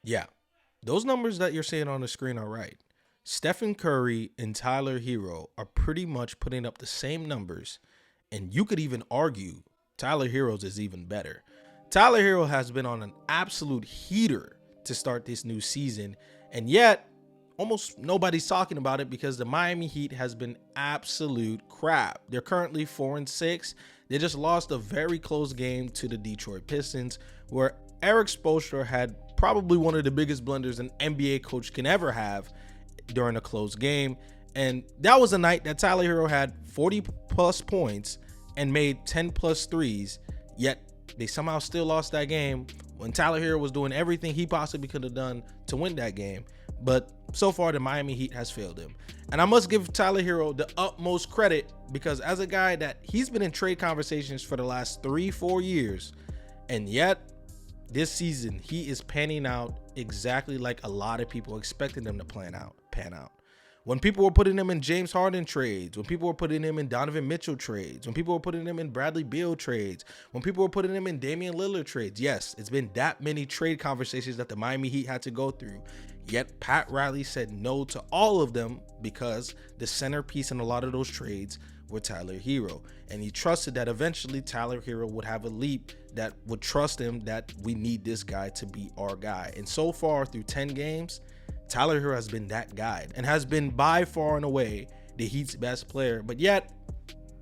Yeah, those numbers that you're seeing on the screen are right. Stephen Curry and Tyler Herro are pretty much putting up the same numbers, and you could even argue Tyler Herro's is even better. Tyler Herro has been on an absolute heater to start this new season, and yet almost nobody's talking about it because the Miami Heat has been absolute crap. They're currently 4-6. They just lost a very close game to the Detroit Pistons, where Eric Spoelstra had probably one of the biggest blunders an NBA coach can ever have during a close game. And that was a night that Tyler Herro had 40 plus points and made 10 plus threes, yet they somehow still lost that game when Tyler Herro was doing everything he possibly could have done to win that game. But so far, the Miami Heat has failed him. And I must give Tyler Herro the utmost credit because as a guy that he's been in trade conversations for the last 3-4 years, and yet this season he is panning out exactly like a lot of people expected him to pan out. When people were putting him in James Harden trades, when people were putting him in Donovan Mitchell trades, when people were putting him in Bradley Beal trades, when people were putting him in Damian Lillard trades, yes, it's been that many trade conversations that the Miami Heat had to go through. Yet Pat Riley said no to all of them because the centerpiece in a lot of those trades were Tyler Herro. And he trusted that eventually Tyler Herro would have a leap that would trust him that we need this guy to be our guy. And so far through 10 games, Tyler Herro has been that guy and has been by far and away the Heat's best player. But yet,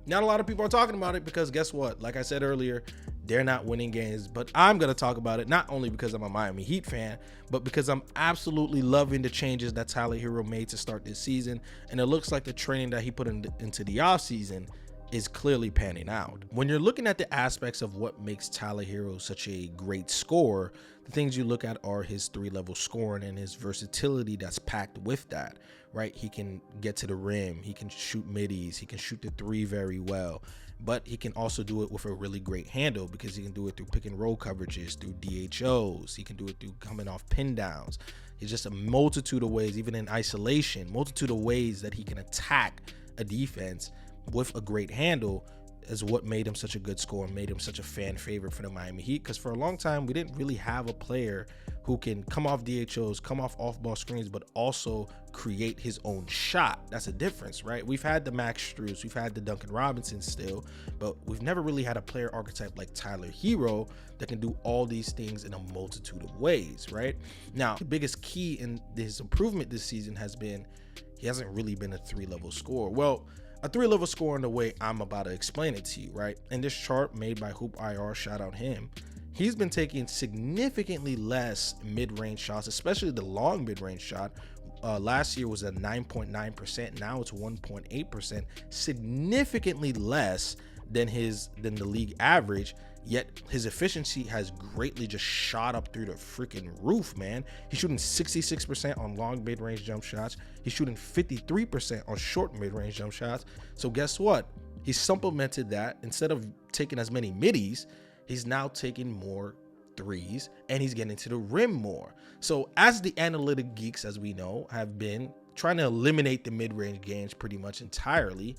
not a lot of people are talking about it because guess what? Like I said earlier, they're not winning games. But I'm going to talk about it not only because I'm a Miami Heat fan, but because I'm absolutely loving the changes that Tyler Herro made to start this season. And it looks like the training that he put into the offseason is clearly panning out. When you're looking at the aspects of what makes Tyler Herro such a great scorer, the things you look at are his 3-level scoring and his versatility that's packed with that, right? He can get to the rim, he can shoot middies, he can shoot the three very well, but he can also do it with a really great handle because he can do it through pick and roll coverages, through DHOs, he can do it through coming off pin downs. It's just a multitude of ways, even in isolation, multitude of ways that he can attack a defense with a great handle is what made him such a good scorer and made him such a fan favorite for the Miami Heat. Because for a long time, we didn't really have a player who can come off DHOs, come off ball screens, but also create his own shot. That's a difference, right? We've had the Max Strus, we've had the Duncan Robinson still, but we've never really had a player archetype like Tyler Herro that can do all these things in a multitude of ways, right? Now, the biggest key in his improvement this season has been he hasn't really been a 3-level scorer. Well, a 3-level score in the way I'm about to explain it to you, right? In this chart made by Hoop IR, shout out him, he's been taking significantly less mid-range shots, especially the long mid-range shot. Last year was at 9.9%. Now it's 1.8%, significantly less than the league average. Yet his efficiency has greatly just shot up through the freaking roof, man. He's shooting 66% on long mid-range jump shots. He's shooting 53% on short mid-range jump shots. So guess what? He's supplemented that. Instead of taking as many middies, he's now taking more threes and he's getting to the rim more. So as the analytic geeks, as we know, have been trying to eliminate the mid-range games pretty much entirely,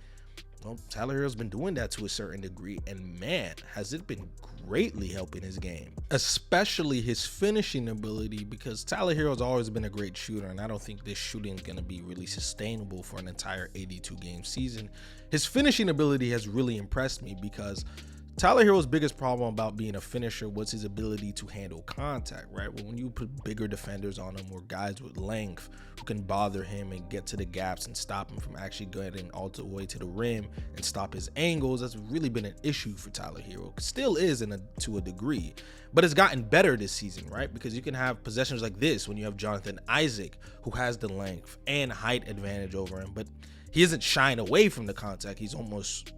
well, Tyler Herro's been doing that to a certain degree, and man, has it been greatly helping his game, especially his finishing ability, because Tyler Herro's always been a great shooter, and I don't think this shooting is going to be really sustainable for an entire 82-game season. His finishing ability has really impressed me because Tyler Herro's biggest problem about being a finisher was his ability to handle contact, right? When you put bigger defenders on him or guys with length who can bother him and get to the gaps and stop him from actually getting all the way to the rim and stop his angles, that's really been an issue for Tyler Herro. Still is to a degree, but it's gotten better this season, right? Because you can have possessions like this when you have Jonathan Isaac, who has the length and height advantage over him, but he isn't shying away from the contact. He's almost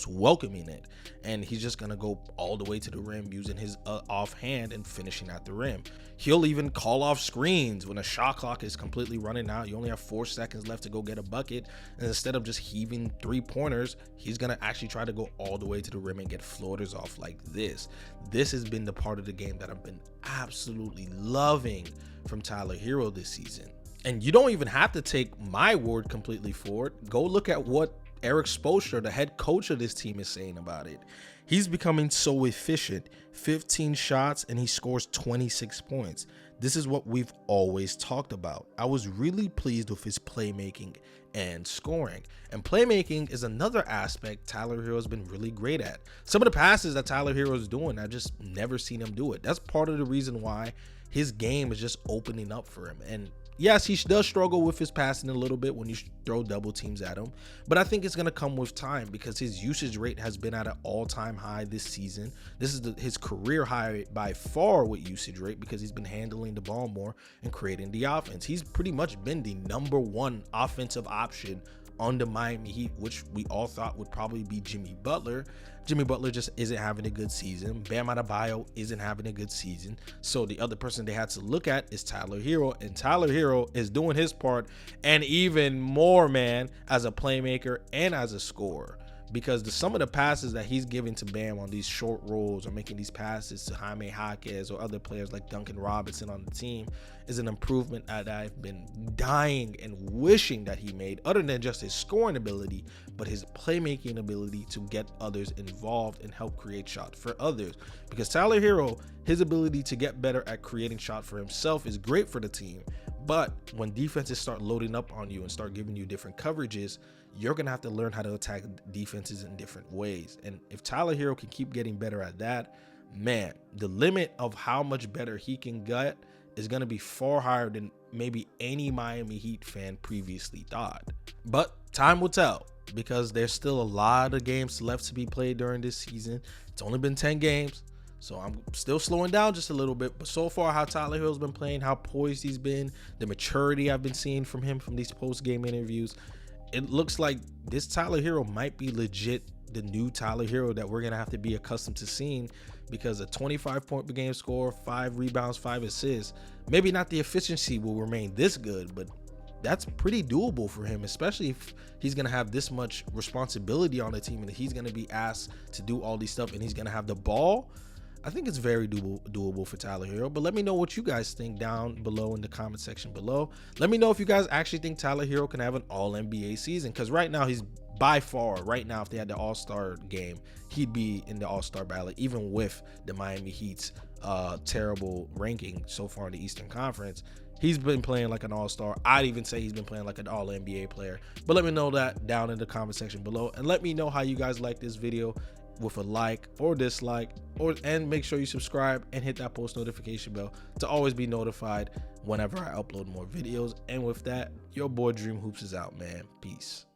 welcoming it, and he's just gonna go all the way to the rim using his offhand and finishing at the rim. He'll even call off screens when a shot clock is completely running out. You only have 4 seconds left to go get a bucket, and instead of just heaving 3-pointers, he's gonna actually try to go all the way to the rim and get floaters off like this. This has been the part of the game that I've been absolutely loving from Tyler Herro this season. And you don't even have to take my word completely for it. Go look at what Eric Spoelstra, the head coach of this team, is saying about it. He's becoming so efficient. 15 shots and he scores 26 points. This is what we've always talked about. I was really pleased with his playmaking and scoring. And playmaking is another aspect Tyler Herro has been really great at. Some of the passes that Tyler Herro is doing, I just never seen him do it. That's part of the reason why his game is just opening up for him. And yes, he does struggle with his passing a little bit when you throw double teams at him, but I think it's going to come with time because his usage rate has been at an all-time high this season. This is his career high by far with usage rate because he's been handling the ball more and creating the offense. He's pretty much been the #1 offensive option on the Miami Heat, which we all thought would probably be Jimmy Butler. Jimmy Butler just isn't having a good season. Bam Adebayo isn't having a good season. So the other person they had to look at is Tyler Herro, and Tyler Herro is doing his part and even more, man, as a playmaker and as a scorer. Because some of the passes that he's giving to Bam on these short rolls or making these passes to Jaime Jaquez or other players like Duncan Robinson on the team is an improvement that I've been dying and wishing that he made, other than just his scoring ability, but his playmaking ability to get others involved and help create shots for others. Because Tyler Herro, his ability to get better at creating shots for himself is great for the team. But when defenses start loading up on you and start giving you different coverages, you're going to have to learn how to attack defenses in different ways. And if Tyler Herro can keep getting better at that, man, the limit of how much better he can get is going to be far higher than maybe any Miami Heat fan previously thought. But time will tell because there's still a lot of games left to be played during this season. It's only been 10 games. So I'm still slowing down just a little bit, but so far how Tyler Herro's been playing, how poised he's been, the maturity I've been seeing from him from these post-game interviews, it looks like this Tyler Herro might be legit the new Tyler Herro that we're going to have to be accustomed to seeing, because a 25-point per game score, 5 rebounds, 5 assists, maybe not the efficiency will remain this good, but that's pretty doable for him, especially if he's going to have this much responsibility on the team and he's going to be asked to do all these stuff and he's going to have the ball. I think it's very doable for Tyler Herro. But let me know what you guys think down below in the comment section below. Let me know if you guys actually think Tyler Herro can have an all-NBA season, because right now he's by far, right now, if they had the All-Star game, he'd be in the All-Star ballot, even with the Miami Heat's terrible ranking so far in the Eastern Conference. He's been playing like an all-star. I'd even say he's been playing like an all-NBA player. But let me know that down in the comment section below. And let me know how you guys like this video with a like or dislike, and make sure you subscribe and hit that post notification bell to always be notified whenever I upload more videos. And with that, your boy Dream Hoops is out, man. Peace.